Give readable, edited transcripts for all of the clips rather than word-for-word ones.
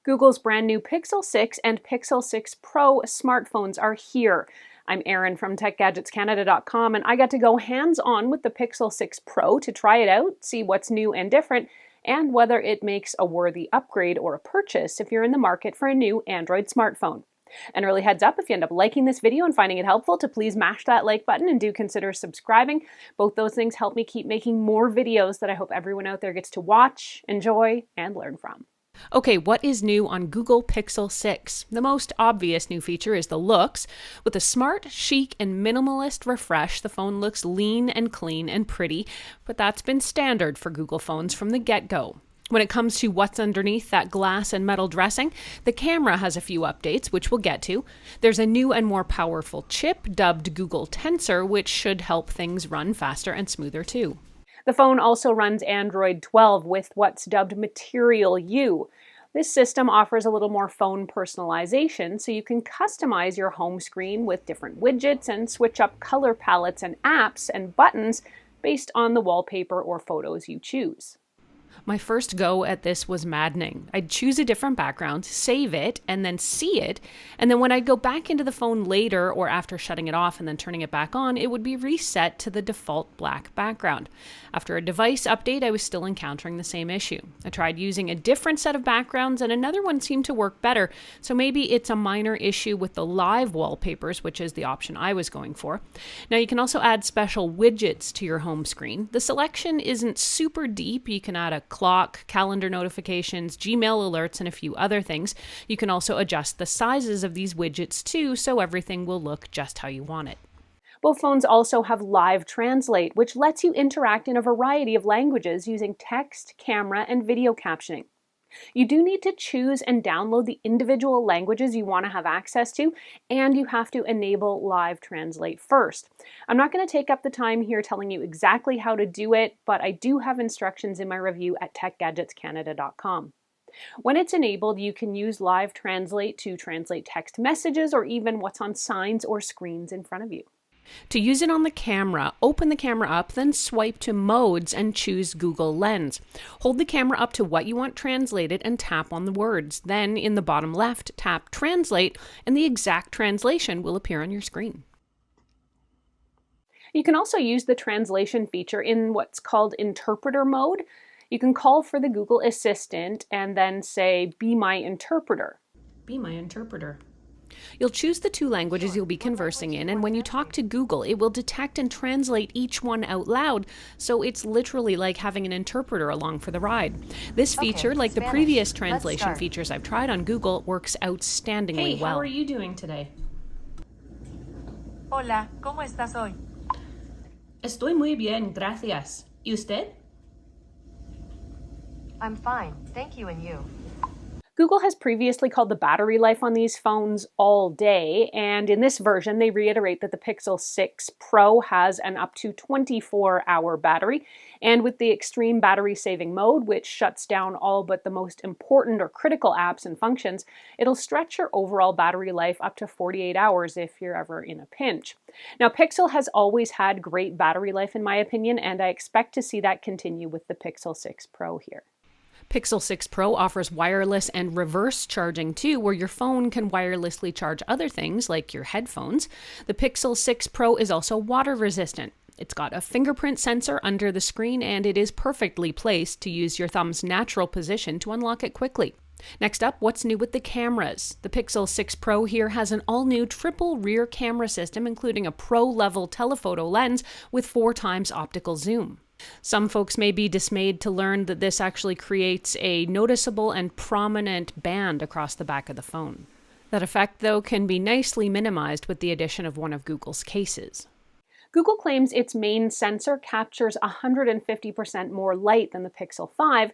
Google's brand new Pixel 6 and Pixel 6 Pro smartphones are here. I'm Erin from TechGadgetsCanada.com, and I got to go hands-on with the Pixel 6 Pro to try it out, see what's new and different, and whether it makes a worthy upgrade or a purchase if you're in the market for a new Android smartphone. An early heads up, if you end up liking this video and finding it helpful, to please mash that like button and do consider subscribing. Both those things help me keep making more videos that I hope everyone out there gets to watch, enjoy, and learn from. Okay, what is new on Google Pixel 6? The most obvious new feature is the looks. With a smart, chic, and minimalist refresh, the phone looks lean and clean and pretty, but that's been standard for Google phones from the get-go. When it comes to what's underneath that glass and metal dressing, the camera has a few updates, which we'll get to. There's a new and more powerful chip dubbed Google Tensor, which should help things run faster and smoother too. The phone also runs Android 12 with what's dubbed Material U. This system offers a little more phone personalization, so you can customize your home screen with different widgets and switch up color palettes and apps and buttons based on the wallpaper or photos you choose. My first go at this was maddening. I'd choose a different background, save it, and then see it, and then when I'd go back into the phone later or after shutting it off and then turning it back on, it would be reset to the default black background. After a device update, I was still encountering the same issue. I tried using a different set of backgrounds and another one seemed to work better, so maybe it's a minor issue with the live wallpapers, which is the option I was going for. Now you can also add special widgets to your home screen. The selection isn't super deep. You can add a clock, calendar notifications, Gmail alerts, and a few other things. You can also adjust the sizes of these widgets too, so everything will look just how you want it. Both phones also have Live Translate, which lets you interact in a variety of languages using text, camera, and video captioning. You do need to choose and download the individual languages you want to have access to, and you have to enable Live Translate first. I'm not going to take up the time here telling you exactly how to do it, but I do have instructions in my review at TechGadgetsCanada.com. When it's enabled, you can use Live Translate to translate text messages or even what's on signs or screens in front of you. To use it on the camera, open the camera up, then swipe to Modes and choose Google Lens. Hold the camera up to what you want translated and tap on the words. Then, in the bottom left, tap Translate, and the exact translation will appear on your screen. You can also use the translation feature in what's called interpreter mode. You can call for the Google Assistant and then say, "Be my interpreter." Be my interpreter. You'll choose the two languages you'll be conversing in, and when you talk to Google, it will detect and translate each one out loud, so it's literally like having an interpreter along for the ride. This feature, like the previous translation features I've tried on Google, works outstandingly well. How are you doing today? Hola, ¿cómo estás hoy? Estoy muy bien, gracias. ¿Y usted? I'm fine, thank you, and you? Google has previously called the battery life on these phones all day, and in this version they reiterate that the Pixel 6 Pro has an up to 24-hour battery, and with the extreme battery saving mode, which shuts down all but the most important or critical apps and functions, it'll stretch your overall battery life up to 48 hours if you're ever in a pinch. Now, Pixel has always had great battery life in my opinion, and I expect to see that continue with the Pixel 6 Pro here. Pixel 6 Pro offers wireless and reverse charging too, where your phone can wirelessly charge other things like your headphones. The Pixel 6 Pro is also water resistant. It's got a fingerprint sensor under the screen, and it is perfectly placed to use your thumb's natural position to unlock it quickly. Next up, what's new with the cameras? The Pixel 6 Pro here has an all-new triple rear camera system, including a pro-level telephoto lens with 4x optical zoom. Some folks may be dismayed to learn that this actually creates a noticeable and prominent band across the back of the phone. That effect, though, can be nicely minimized with the addition of one of Google's cases. Google claims its main sensor captures 150% more light than the Pixel 5,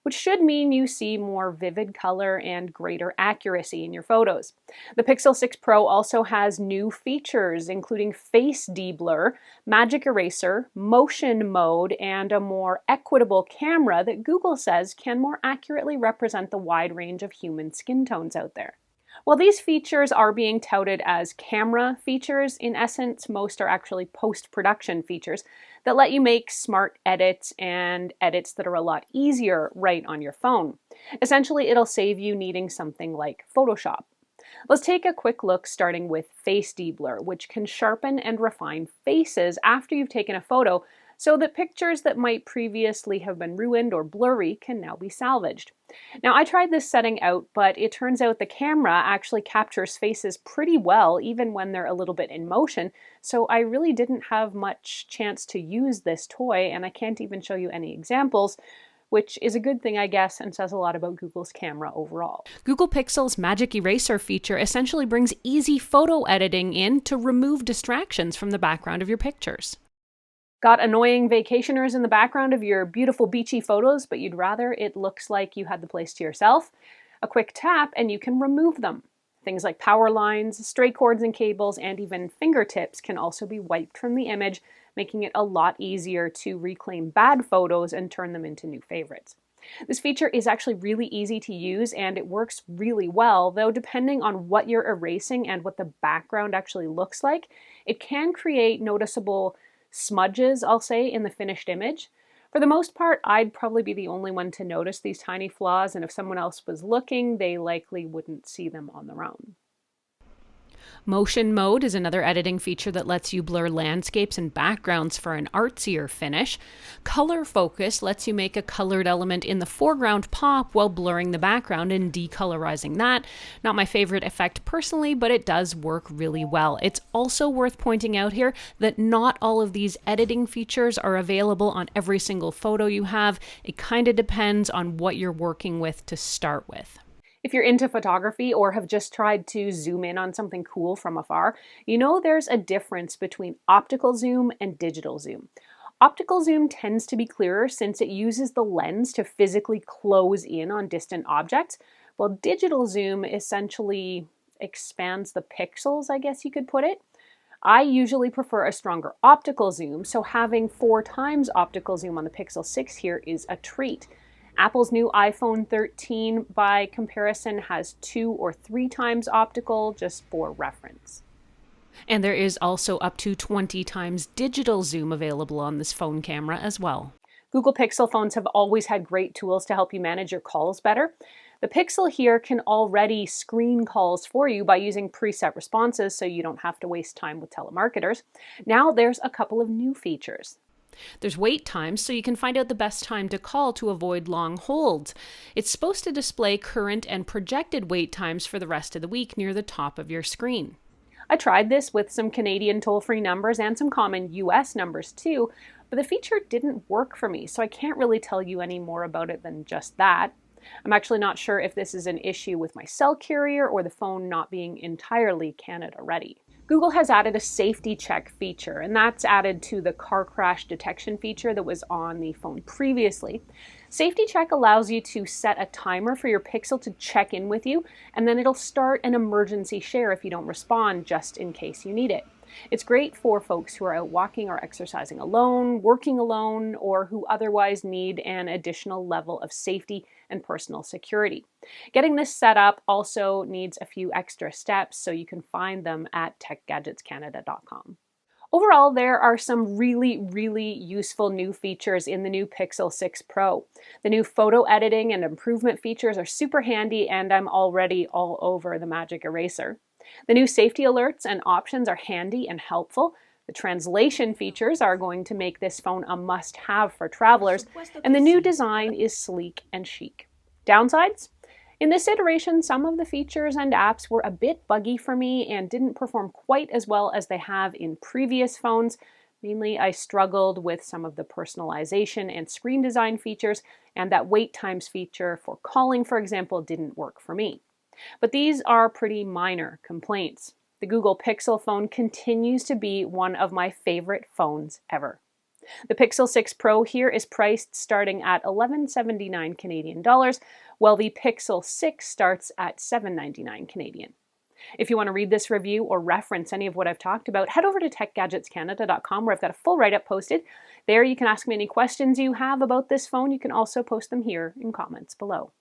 which should mean you see more vivid color and greater accuracy in your photos. The Pixel 6 Pro also has new features, including face deblur, magic eraser, motion mode, and a more equitable camera that Google says can more accurately represent the wide range of human skin tones out there. While these features are being touted as camera features, in essence, most are actually post-production features that let you make smart edits and edits that are a lot easier right on your phone. Essentially, it'll save you needing something like Photoshop. Let's take a quick look starting with face deblur, which can sharpen and refine faces after you've taken a photo so that pictures that might previously have been ruined or blurry can now be salvaged. Now, I tried this setting out, but it turns out the camera actually captures faces pretty well, even when they're a little bit in motion, so I really didn't have much chance to use this toy, and I can't even show you any examples, which is a good thing, I guess, and says a lot about Google's camera overall. Google Pixel's Magic Eraser feature essentially brings easy photo editing in to remove distractions from the background of your pictures. Got annoying vacationers in the background of your beautiful beachy photos, but you'd rather it looks like you had the place to yourself? A quick tap and you can remove them. Things like power lines, stray cords and cables, and even fingertips can also be wiped from the image, making it a lot easier to reclaim bad photos and turn them into new favorites. This feature is actually really easy to use and it works really well, though depending on what you're erasing and what the background actually looks like, it can create noticeable smudges, I'll say, in the finished image. For the most part, I'd probably be the only one to notice these tiny flaws, and if someone else was looking, they likely wouldn't see them on their own. Motion mode is another editing feature that lets you blur landscapes and backgrounds for an artsier finish. Color focus lets you make a colored element in the foreground pop while blurring the background and decolorizing that. Not my favorite effect personally, but it does work really well. It's also worth pointing out here that not all of these editing features are available on every single photo you have. It kind of depends on what you're working with to start with. If you're into photography or have just tried to zoom in on something cool from afar, you know there's a difference between optical zoom and digital zoom. Optical zoom tends to be clearer since it uses the lens to physically close in on distant objects, while digital zoom essentially expands the pixels, I guess you could put it. I usually prefer a stronger optical zoom, so having 4 times optical zoom on the Pixel 6 here is a treat. Apple's new iPhone 13, by comparison, has 2 or 3 times optical, just for reference. And there is also up to 20 times digital zoom available on this phone camera as well. Google Pixel phones have always had great tools to help you manage your calls better. The Pixel here can already screen calls for you by using preset responses, so you don't have to waste time with telemarketers. Now there's a couple of new features. There's wait times, so you can find out the best time to call to avoid long holds. It's supposed to display current and projected wait times for the rest of the week near the top of your screen. I tried this with some Canadian toll-free numbers and some common US numbers too, but the feature didn't work for me, so I can't really tell you any more about it than just that. I'm actually not sure if this is an issue with my cell carrier or the phone not being entirely Canada ready. Google has added a safety check feature, and that's added to the car crash detection feature that was on the phone previously. Safety check allows you to set a timer for your Pixel to check in with you, and then it'll start an emergency share if you don't respond, just in case you need it. It's great for folks who are out walking or exercising alone, working alone, or who otherwise need an additional level of safety and personal security. Getting this set up also needs a few extra steps, so you can find them at techgadgetscanada.com. Overall, there are some really useful new features in the new Pixel 6 Pro. The new photo editing and improvement features are super handy, and I'm already all over the Magic Eraser. The new safety alerts and options are handy and helpful. The translation features are going to make this phone a must-have for travelers, and the new design is sleek and chic. Downsides? In this iteration, some of the features and apps were a bit buggy for me and didn't perform quite as well as they have in previous phones. Mainly, I struggled with some of the personalization and screen design features, and that wait times feature for calling, for example, didn't work for me. But these are pretty minor complaints. The Google Pixel phone continues to be one of my favorite phones ever. The Pixel 6 Pro here is priced starting at $11.79 Canadian dollars, while the Pixel 6 starts at $7.99 Canadian. If you want to read this review or reference any of what I've talked about, head over to techgadgetscanada.com, where I've got a full write-up posted. There you can ask me any questions you have about this phone. You can also post them here in comments below.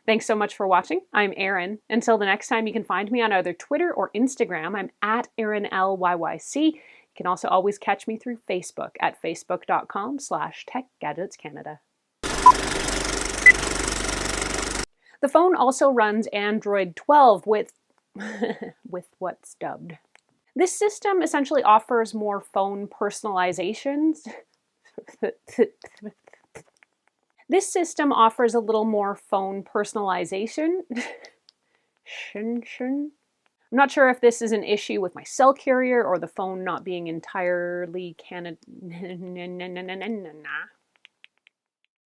Thanks so much for watching. I'm Erin. Until the next time, you can find me on either Twitter or Instagram. I'm at ErinLYYC. You can also always catch me through Facebook at facebook.com/techgadgetscanada. The phone also runs Android 12 with what's dubbed. This system essentially offers more phone personalizations. This system offers a little more phone personalization. I'm not sure if this is an issue with my cell carrier or the phone not being entirely Canada.